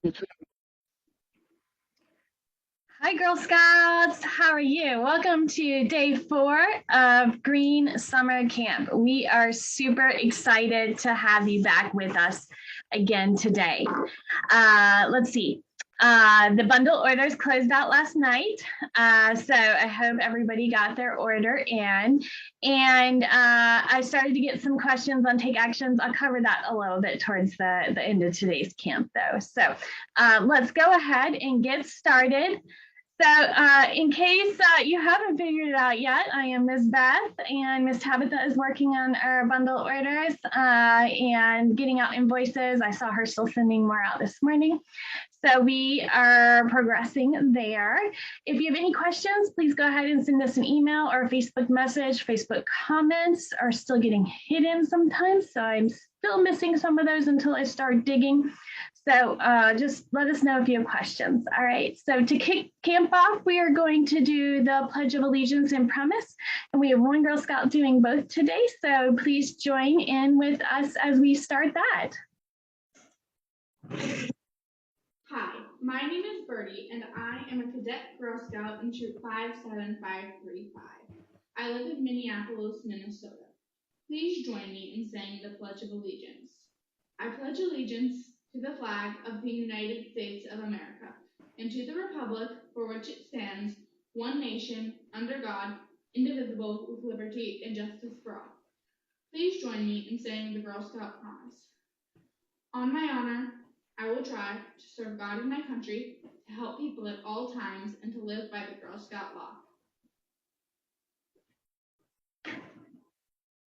Hi, Girl Scouts. How are you? Welcome to day 4 of Greene Summer Camp. We are super excited to have you back with us again today. Let's see. The bundle orders closed out last night, so I hope everybody got their order in. And I started to get some questions on take actions. I'll cover that a little bit towards the end of today's camp, though. So let's go ahead and get started. So in case you haven't figured it out yet, I am Ms. Beth, and Ms. Tabitha is working on our bundle orders and getting out invoices. I saw her still sending more out this morning. So we are progressing there. If you have any questions, please go ahead and send us an email or a Facebook message. Facebook comments are still getting hidden sometimes, so I'm still missing some of those until I start digging. So just let us know if you have questions. All right, so to kick camp off, we are going to do the Pledge of Allegiance and Promise. And we have one Girl Scout doing both today. So please join in with us as we start that. Hi, my name is Birdie, and I am a cadet Girl Scout in Troop 57535. I live in Minneapolis, Minnesota. Please join me in saying the Pledge of Allegiance. I pledge allegiance to the flag of the United States of America and to the republic for which it stands, one nation, under God, indivisible, with liberty and justice for all. Please join me in saying the Girl Scout promise. On my honor, I will try to serve God and my country, to help people at all times, and to live by the Girl Scout law.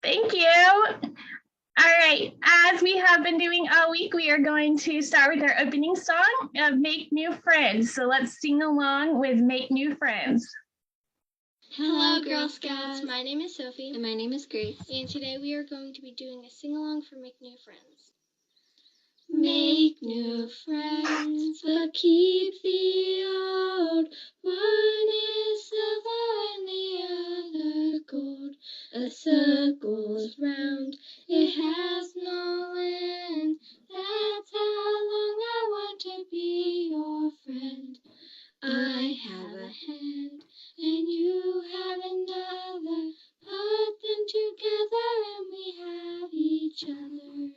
Thank you. All right, as we have been doing all week, we are going to start with our opening song of Make New Friends. So let's sing along with Make New Friends. Hello, Girl Scouts. My name is Sophie. And my name is Grace. And today we are going to be doing a sing-along for Make New Friends. Make new friends, but keep the old. One is silver and the other gold. A circle's round, it has no end. That's how long I want to be your friend. I have a hand, and you have another. Put them together, and we have each other.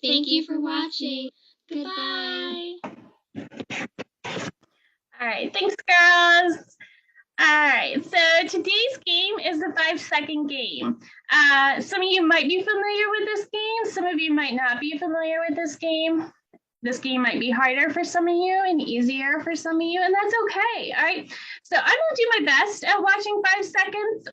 Thank you for watching. Goodbye. All right, thanks, girls. All right, so today's game is the 5-second game. Some of you might be familiar with this game. Some of you might not be familiar with this game. This game might be harder for some of you and easier for some of you, and that's okay. All right, so I'm gonna do my best at watching 5 seconds.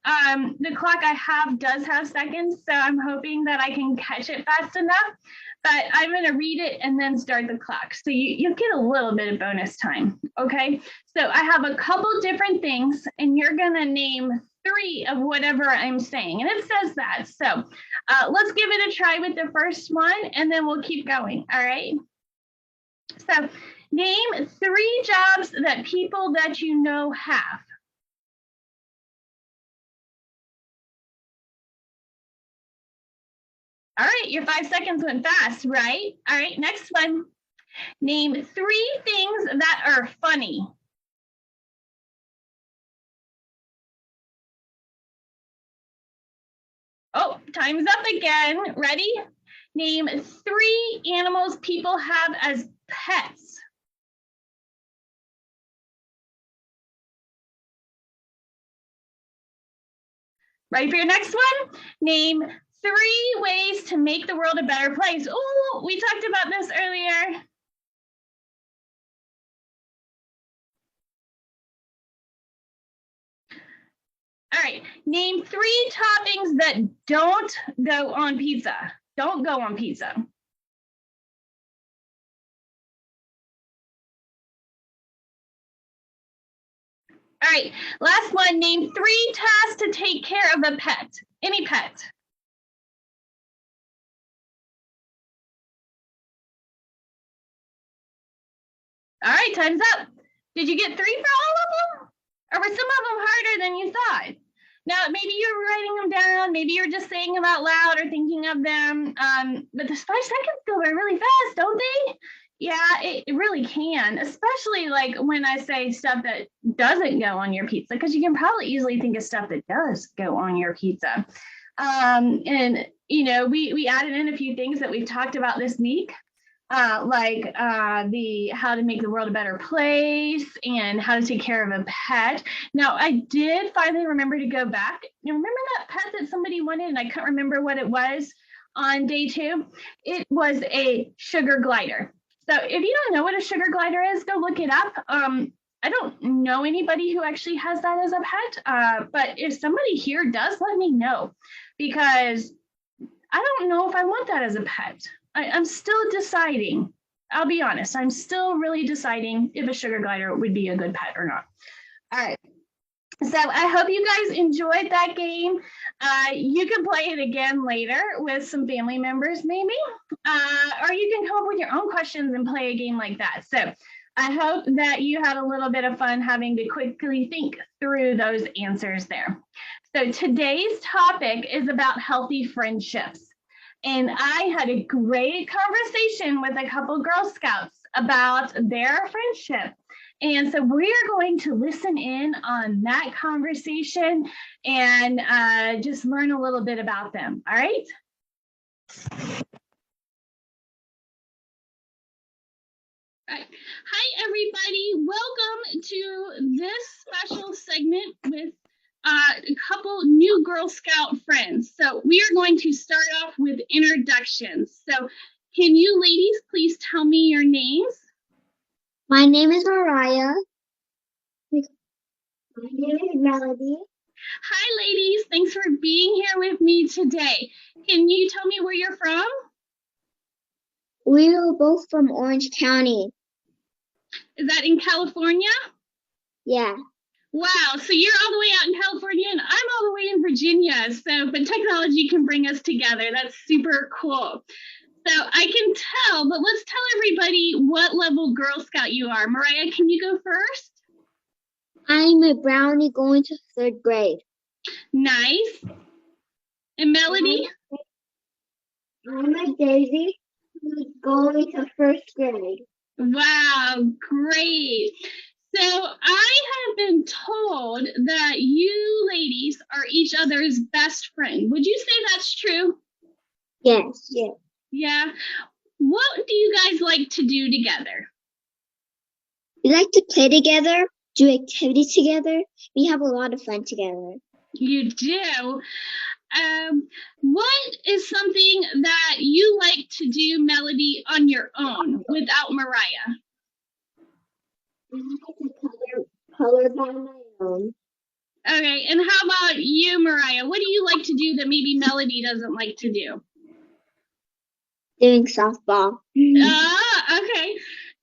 The clock I have does have seconds, so I'm hoping that I can catch it fast enough, but I'm gonna read it and then start the clock. So you get a little bit of bonus time, okay? So I have a couple different things, and you're gonna name 3 of whatever I'm saying, and it says that. So let's give it a try with the first one, and then we'll keep going, all right? So name 3 jobs that people that you know have. All right, your 5 seconds went fast, right? All right, next one. Name 3 things that are funny. Oh, time's up again. Ready? Name 3 animals people have as pets. Ready for your next one? Name 3 ways to make the world a better place. Oh, we talked about this earlier. All right, name 3 toppings that don't go on pizza. Don't go on pizza. All right, last one, name 3 tasks to take care of a pet, any pet. All right, time's up. Did you get 3 for all of them? Or were some of them harder than you thought? Now, maybe you're writing them down, maybe you're just saying them out loud or thinking of them, but the 5 seconds go by really fast, don't they? Yeah, it really can, especially like when I say stuff that doesn't go on your pizza, because you can probably easily think of stuff that does go on your pizza. And we added in a few things that we've talked about this week, like the how to make the world a better place and how to take care of a pet. Now, I did finally remember to go back. You remember that pet that somebody wanted, and I couldn't remember what it was on day 2? It was a sugar glider. So if you don't know what a sugar glider is, go look it up. I don't know anybody who actually has that as a pet, but if somebody here does, let me know, because I don't know if I want that as a pet. I'm still deciding. I'll be honest. I'm still really deciding if a sugar glider would be a good pet or not. All right. So I hope you guys enjoyed that game. You can play it again later with some family members, maybe, or you can come up with your own questions and play a game like that. So I hope that you had a little bit of fun having to quickly think through those answers there. So today's topic is about healthy friendships. And I had a great conversation with a couple Girl Scouts about their friendship. And so we are going to listen in on that conversation and just learn a little bit about them. All right. Hi, everybody. Welcome to this special segment with a couple new Girl Scout friends. So we are going to start off with introductions. So can you ladies please tell me your names? My name is Mariah. My name is Melody. Hi, ladies. Thanks for being here with me today. Can you tell me where you're from? We are both from Orange County. Is that in California? Yeah. Wow, so you're all the way out in California and I'm all the way in Virginia. So, but technology can bring us together. That's super cool. So I can tell, but let's tell everybody what level Girl Scout you are. Mariah, can you go first? I'm a brownie going to 3rd grade. Nice. And Melody? I'm a Daisy who's going to 1st grade. Wow, great. So I have been told that you ladies are each other's best friend. Would you say that's true? Yes. Yes. Yeah. What do you guys like to do together? We like to play together, do activities together. We have a lot of fun together. You do. What is something that you like to do, Melody, on your own without Mariah? I like to color by my own. Okay, and how about you, Mariah? What do you like to do that maybe Melody doesn't like to do? Doing softball. Okay.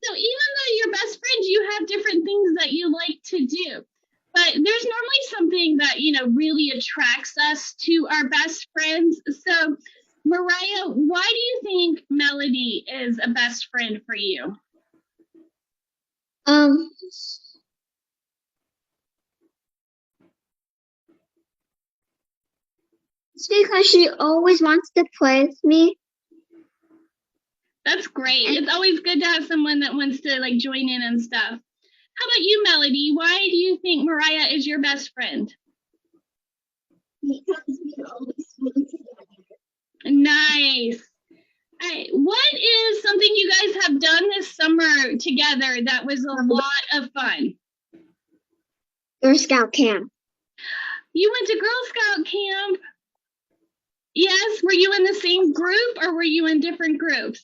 So even though you're best friends, you have different things that you like to do. But there's normally something that, really attracts us to our best friends. So, Mariah, why do you think Melody is a best friend for you? It's because she always wants to play with me. That's great. It's always good to have someone that wants to join in and stuff. How about you, Melody? Why do you think Mariah is your best friend? Because we always play together. Nice. What is something you guys have done this summer together that was a lot of fun? Girl Scout camp. You went to Girl Scout camp? Yes. Were you in the same group or were you in different groups?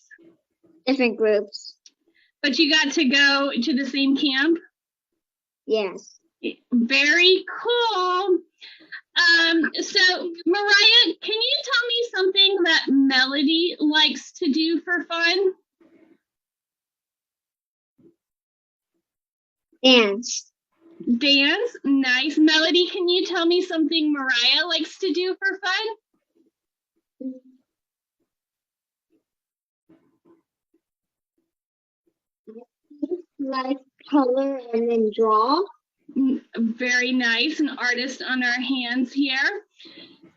Different groups. But you got to go to the same camp? Yes. Very cool. So Mariah, can you tell me something that Melody likes to do for fun? Dance. Dance? Nice. Melody, can you tell me something Mariah likes to do for fun? Like color and then draw. Very nice. An artist on our hands here.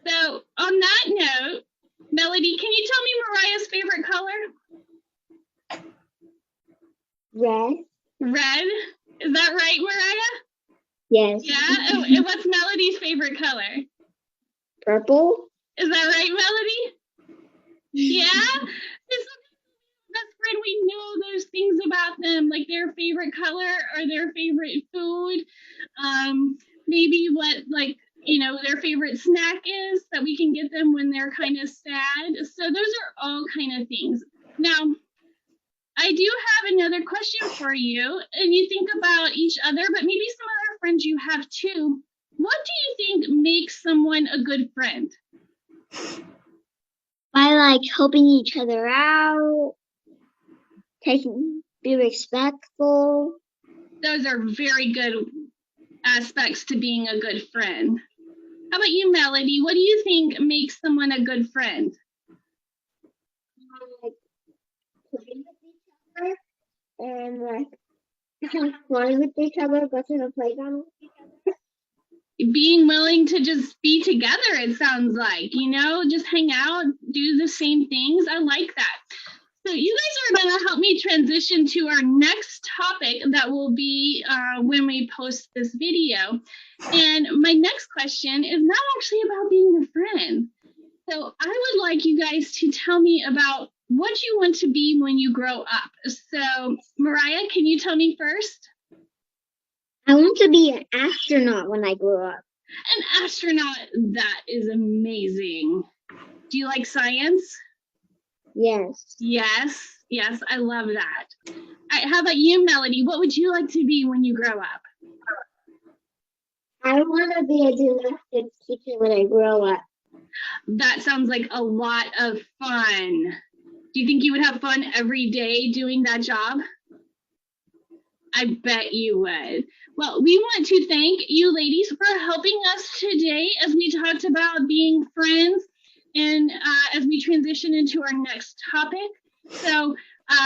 So on that note, Melody, can you tell me Mariah's favorite color? Red. Red? Is that right, Mariah? Yes. Yeah? Oh, and what's Melody's favorite color? Purple. Is that right, Melody? Yeah? It's best friend, we know those things about them, like their favorite color or their favorite food. Maybe what, like, their favorite snack is that we can get them when they're kind of sad. So those are all kind of things. Now, I do have another question for you, and you think about each other, but maybe some other friends you have too. What do you think makes someone a good friend? By helping each other out, be respectful. Those are very good aspects to being a good friend. How about you, Melody? What do you think makes someone a good friend? Playing with each other and having fun with each other, go to the playground with each other. Being willing to just be together, it sounds like, just hang out, do the same things. I like that. So you guys are going to help me transition to our next topic that will be when we post this video. And my next question is not actually about being a friend. So I would like you guys to tell me about what you want to be when you grow up. So Mariah, can you tell me first? I want to be an astronaut when I grow up. An astronaut, that is amazing. Do you like science? Yes. Yes, I love that. All right, how about you, Melody? What would you like to be when you grow up? I want to be a gymnastics teacher when I grow up. That sounds like a lot of fun. Do you think you would have fun every day doing that job? I bet you would. Well, we want to thank you ladies for helping us today as we talked about being friends and as we transition into our next topic. So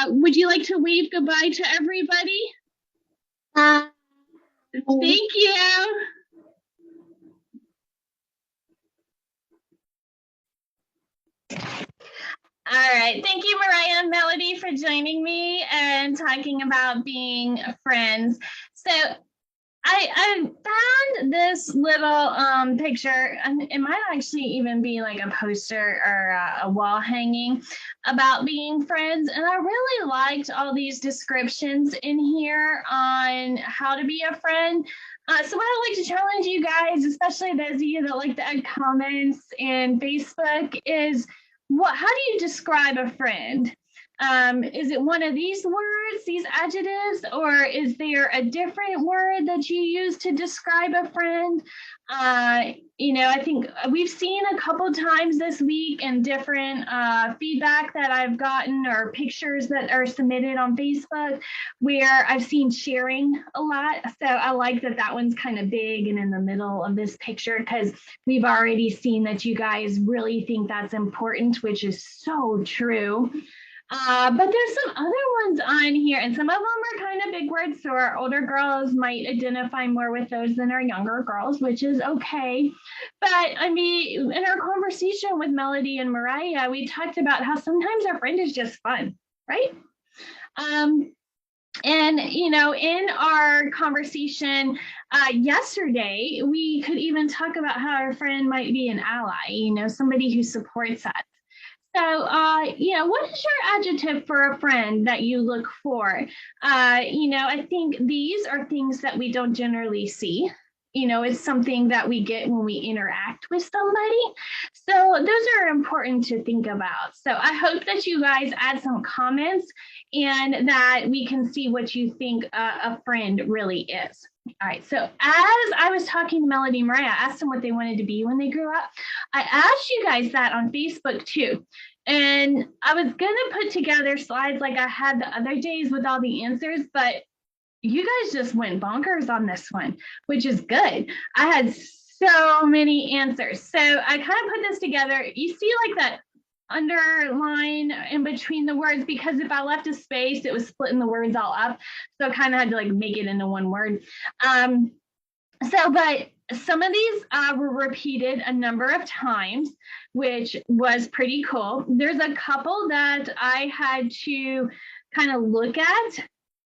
would you like to wave goodbye to everybody? Thank you. All right. Thank you, Mariah and Melody, for joining me and talking about being friends. So I found this little picture, and it might actually even be like a poster or a wall hanging about being friends. And I really liked all these descriptions in here on how to be a friend. So what I'd like to challenge you guys, especially those of you that like to add comments in Facebook, is how do you describe a friend? Is it one of these words, these adjectives, or is there a different word that you use to describe a friend? I think we've seen a couple times this week in different feedback that I've gotten or pictures that are submitted on Facebook where I've seen sharing a lot. So I like that one's kind of big and in the middle of this picture because we've already seen that you guys really think that's important, which is so true. But there's some other ones on here, and some of them are kind of big words, so our older girls might identify more with those than our younger girls, which is okay. But I mean, in our conversation with Melody and Mariah, we talked about how sometimes our friend is just fun, right? And, in our conversation yesterday, we could even talk about how our friend might be an ally, somebody who supports us. So, what is your adjective for a friend that you look for? I think these are things that we don't generally see. It's something that we get when we interact with somebody. So those are important to think about. So I hope that you guys add some comments and that we can see what you think a friend really is. All right, so as I was talking to Melody and Mariah, I asked them what they wanted to be when they grew up. I asked you guys that on Facebook too. And I was gonna put together slides like I had the other days with all the answers, but you guys just went bonkers on this one, which is good. I had so many answers. So I kind of put this together. You see like that underline in between the words, because if I left a space, it was splitting the words all up. So I kind of had to like make it into one word. But some of these were repeated a number of times, which was pretty cool. There's a couple that I had to kind of look at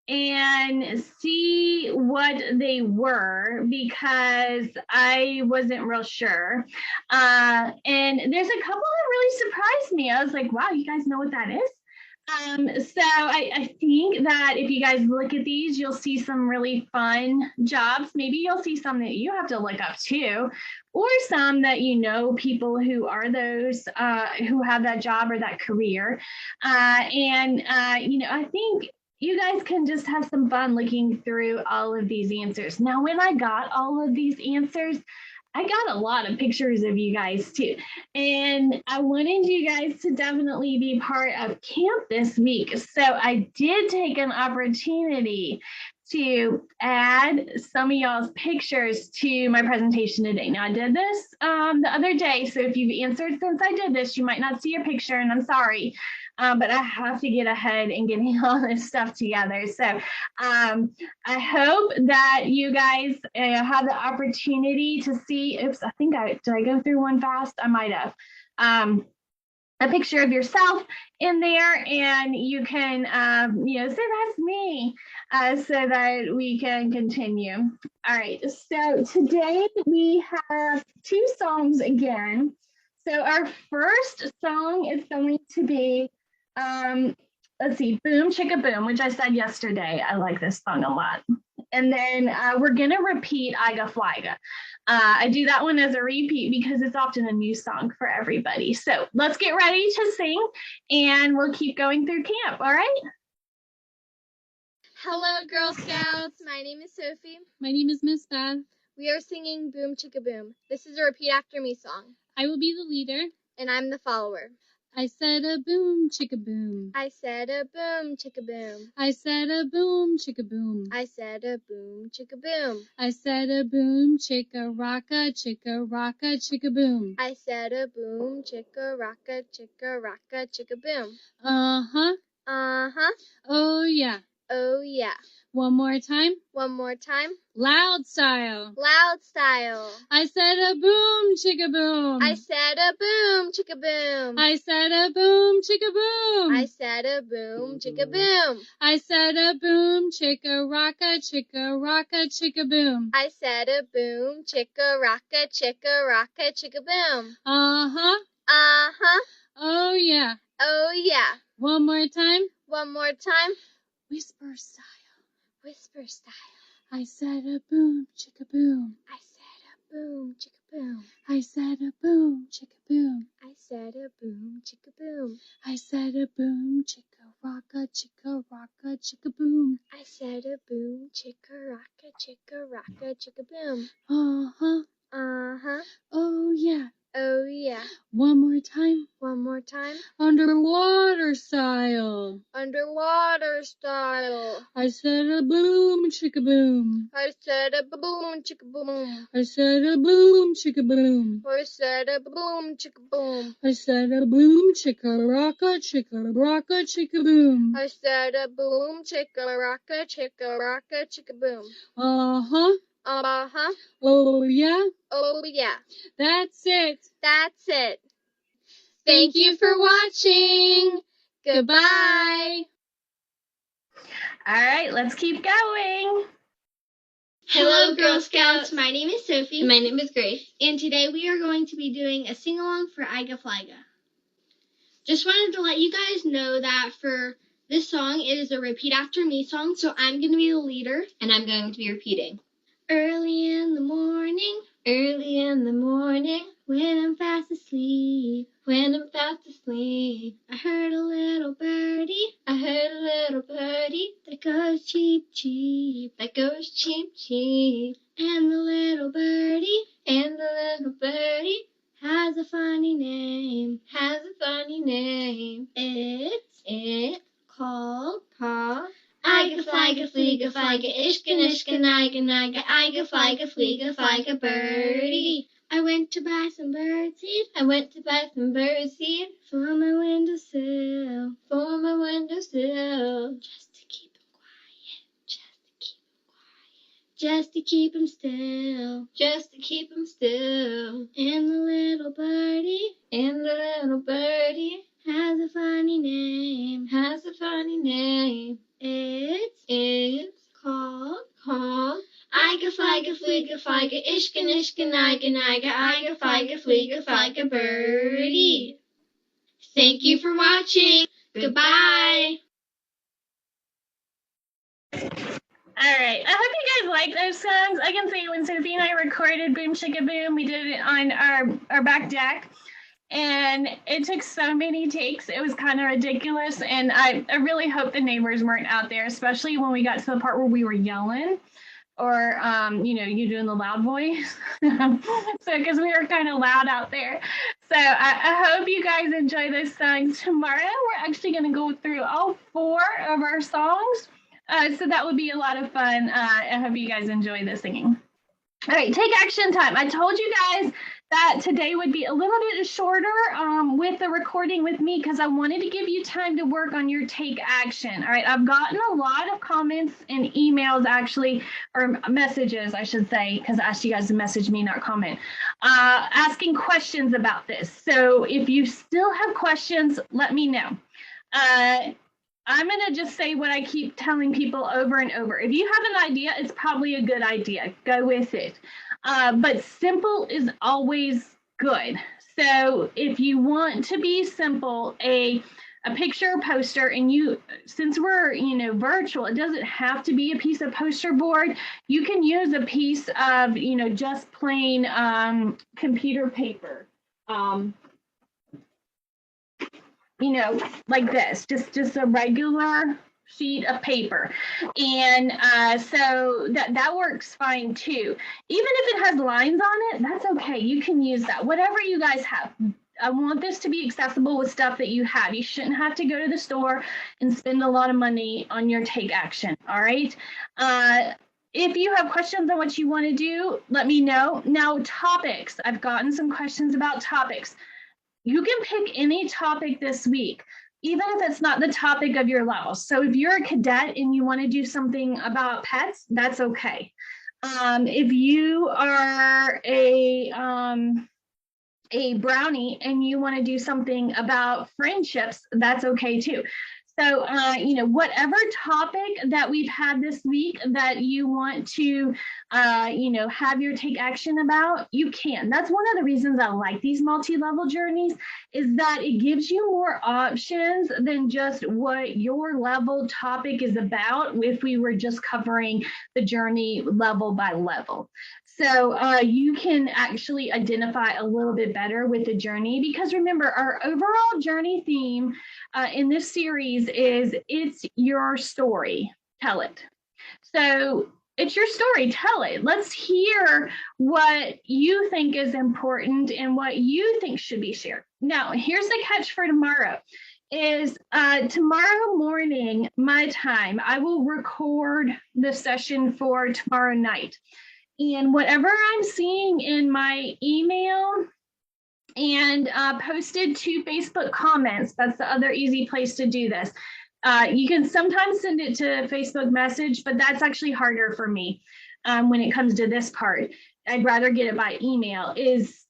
and see what they were because I wasn't real sure. And there's a couple that really surprised me. I was like, wow, you guys know what that is? So I think that if you guys look at these, you'll see some really fun jobs. Maybe you'll see some that you have to look up too, or some that you know people who are those who have that job or that career. I think you guys can just have some fun looking through all of these answers. Now, when I got all of these answers, I got a lot of pictures of you guys too. And I wanted you guys to definitely be part of camp this week. So I did take an opportunity to add some of y'all's pictures to my presentation today. Now I did this the other day. So if you've answered since I did this, you might not see your picture and I'm sorry. But I have to get ahead and getting all this stuff together. So I hope that you guys have the opportunity to see. Oops, did I go through one fast? I might have. A picture of yourself in there, and you can, say that's me, so that we can continue. All right. So today we have 2 songs again. So our first song is going to be. Let's see, Boom Chicka Boom, which I said yesterday. I like this song a lot. And then we're going to repeat Iga Flyga. I do that one as a repeat because it's often a new song for everybody. So let's get ready to sing and we'll keep going through camp. All right? Hello, Girl Scouts. My name is Sophie. My name is Miss Beth. We are singing Boom Chicka Boom. This is a repeat after me song. I will be the leader. And I'm the follower. I said a boom, chicka boom. I said a boom, chicka boom. I said a boom, chicka boom. I said a boom, chicka boom. I said a boom, chicka rocka, chicka boom. I said a boom, chicka rocka, chicka boom. Uh-huh. Uh-huh. Oh, yeah. Oh, yeah. One more time. One more time. Loud style. Loud style. I said a boom, chicka boom. I said a boom, chicka boom. I said a boom, chicka boom. I said a boom, chicka boom. I said a boom, chicka rocka, chicka boom. I said a boom, chicka rocka, chicka boom. Uh-huh. Uh-huh. Oh, yeah. Oh, yeah. One more time. One more time. Whisper style. Whisper style. I said a boom, chicka boom. I said a boom, chicka boom. I said a boom, chicka boom. I said a boom, chicka boom. I said a boom, chicka rocka, chicka boom. I said a boom, chicka rocka, chicka boom. Uh-huh. Uh-huh. Oh, yeah. Oh, yeah. One more time. One more time. Underwater style. Underwater style. I said a boom, chicka boom. I said a boom, chicka boom. I said a boom, chicka boom. I said a boom, chicka boom. I said a boom, chicka rocka, chicka boom. I said a boom, chicka rocka, chicka boom. Uh-huh. Uh-huh. Oh, yeah. Oh, yeah. That's it. That's it. Thank you for watching. Goodbye. All right, let's keep going. Hello, Girl Scouts. My name is Sophie. My name is Grace. And today we are going to be doing a sing-along for Iga Flyga. Just wanted to let you guys know that for this song, it is a repeat after me song, so I'm going to be the leader, and I'm going to be repeating. Early in the morning, when I'm fast asleep, I heard a little birdie, that goes cheep, cheep, and the little birdie, has a funny name, it's called Iga Flyga, ishka nishka niga, Iga Flyga, birdie. I went to buy some birdseed, for my windowsill, just to keep 'em quiet, just to keep 'em still, and the little birdie, has a funny name, it's fliege, fliege, fliege, ishka, nishka, niga, niga, iga, fliege, fliege, birdie. Thank you for watching. Goodbye. All right. I hope you guys like those songs. I can say when Sophie and I recorded Boom Chicka Boom, we did it on our back deck. And it took so many takes. It was kind of ridiculous. And I really hope the neighbors weren't out there, especially when we got to the part where we were yelling or, you doing the loud voice. So, because we were kind of loud out there. So I hope you guys enjoy those songs. Tomorrow, we're actually going to go through all 4 of our songs. So that would be a lot of fun. I hope you guys enjoy the singing. All right, take action time. I told you guys that today would be a little bit shorter with the recording with me because I wanted to give you time to work on your take action. All right, I've gotten a lot of comments and emails actually, or messages, I should say, because I asked you guys to message me, not comment, asking questions about this. So if you still have questions, let me know. I'm going to just say what I keep telling people over and over. If you have an idea, it's probably a good idea. Go with it. But simple is always good. So if you want to be simple, a picture or poster, and since we're, virtual, it doesn't have to be a piece of poster board. You can use a piece of, just plain computer paper. Like this, just a regular sheet of paper. And so that works fine too. Even if it has lines on it, that's okay. You can use that, whatever you guys have. I want this to be accessible with stuff that you have. You shouldn't have to go to the store and spend a lot of money on your take action, all right? If you have questions on what you want to do, let me know. Now, topics. I've gotten some questions about topics. You can pick any topic this week, even if it's not the topic of your level. So if you're a cadet and you want to do something about pets, that's okay. If you are a brownie and you want to do something about friendships, that's okay too. So, whatever topic that we've had this week that you want to, have your take action about, you can. That's one of the reasons I like these multi-level journeys, is that it gives you more options than just what your level topic is about if we were just covering the journey level by level. So you can actually identify a little bit better with the journey, because remember, our overall journey theme in this series is it's your story, tell it. So it's your story, tell it. Let's hear what you think is important and what you think should be shared. Now, here's the catch for tomorrow. Is tomorrow morning, my time, I will record the session for tomorrow night. And whatever I'm seeing in my email and posted to Facebook comments, that's the other easy place to do this. You can sometimes send it to Facebook message, but that's actually harder for me when it comes to this part. I'd rather get it by email, is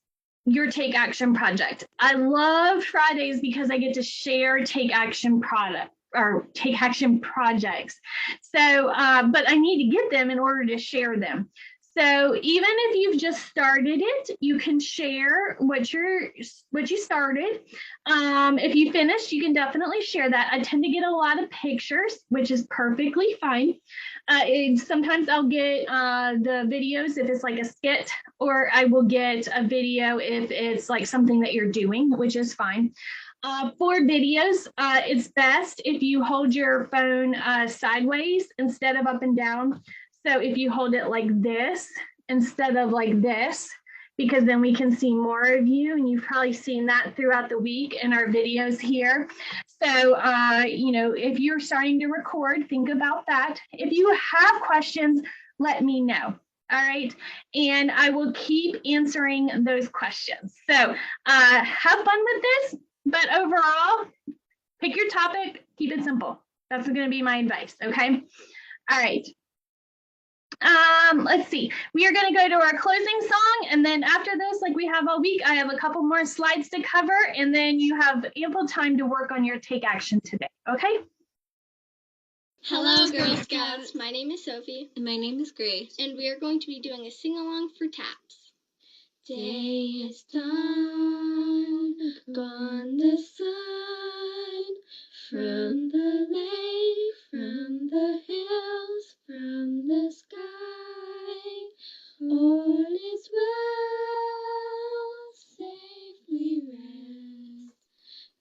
your take action project. I love Fridays because I get to share take action product or take action projects. So, but I need to get them in order to share them. So even if you've just started it, you can share what you started. If you finished, you can definitely share that. I tend to get a lot of pictures, which is perfectly fine. Sometimes I'll get the videos if it's like a skit, or I will get a video if it's like something that you're doing, which is fine. For videos, it's best if you hold your phone sideways instead of up and down. So if you hold it like this instead of like this, because then we can see more of you, and you've probably seen that throughout the week in our videos here. So, if you're starting to record, think about that. If you have questions, let me know. All right. And I will keep answering those questions. So have fun with this, but overall, pick your topic, keep it simple. That's going to be my advice. Okay. All right. Let's see. We are going to go to our closing song, and then after this, like we have all week, I have a couple more slides to cover, and then you have ample time to work on your take action today. Okay. Hello, Girl Scouts. My name is Sophie. And my name is Grace. And we are going to be doing a sing-along for TAPS. Day is done, gone the sun, from the lake, from the hills, from the sky. All is well, safely rest,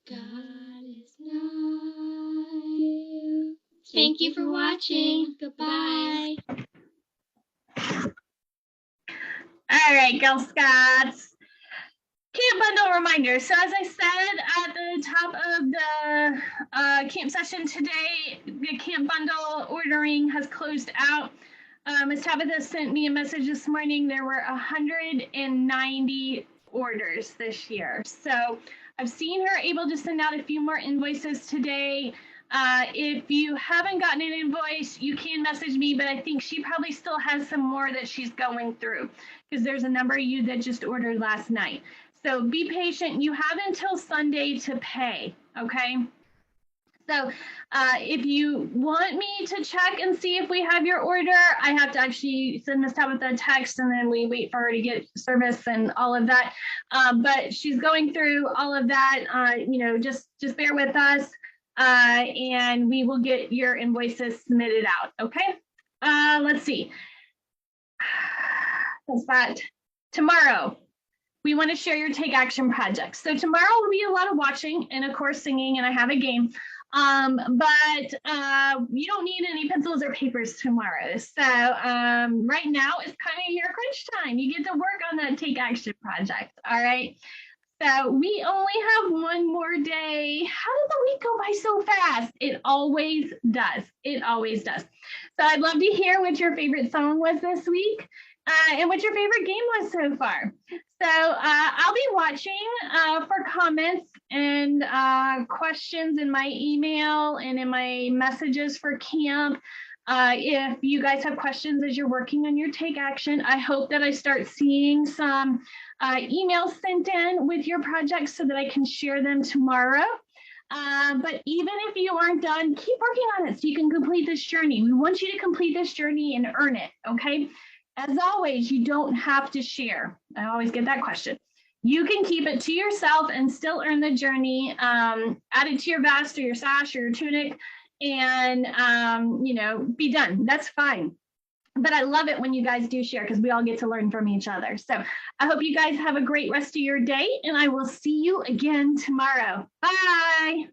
God is nigh. Thank you for watching. Goodbye. All right, Girl Scouts. Camp bundle reminder. So as I said at the top of the camp session today, the camp bundle ordering has closed out. Ms. Tabitha sent me a message this morning. There were 190 orders this year. So I've seen her able to send out a few more invoices today. If you haven't gotten an invoice, you can message me, but I think she probably still has some more that she's going through because there's a number of you that just ordered last night. So be patient. You have until Sunday to pay, okay? So if you want me to check and see if we have your order, I have to actually send Ms. Tabitha a text and then we wait for her to get service and all of that. But she's going through all of that, just bear with us and we will get your invoices submitted out, okay? Let's see. That's that. Tomorrow, we want to share your Take Action projects. So tomorrow will be a lot of watching and of course singing, and I have a game. But you don't need any pencils or papers tomorrow. So right now is kind of your crunch time. You get to work on that Take Action project. All right. So we only have one more day. How did the week go by so fast? It always does. It always does. So I'd love to hear what your favorite song was this week. And what your favorite game was so far. So I'll be watching for comments and questions in my email and in my messages for camp. If you guys have questions as you're working on your Take Action, I hope that I start seeing some emails sent in with your projects so that I can share them tomorrow. But even if you aren't done, keep working on it so you can complete this journey. We want you to complete this journey and earn it, okay? As always, you don't have to share. I always get that question. You can keep it to yourself and still earn the journey. Add it to your vest or your sash or your tunic and, be done. That's fine. But I love it when you guys do share because we all get to learn from each other. So I hope you guys have a great rest of your day and I will see you again tomorrow. Bye.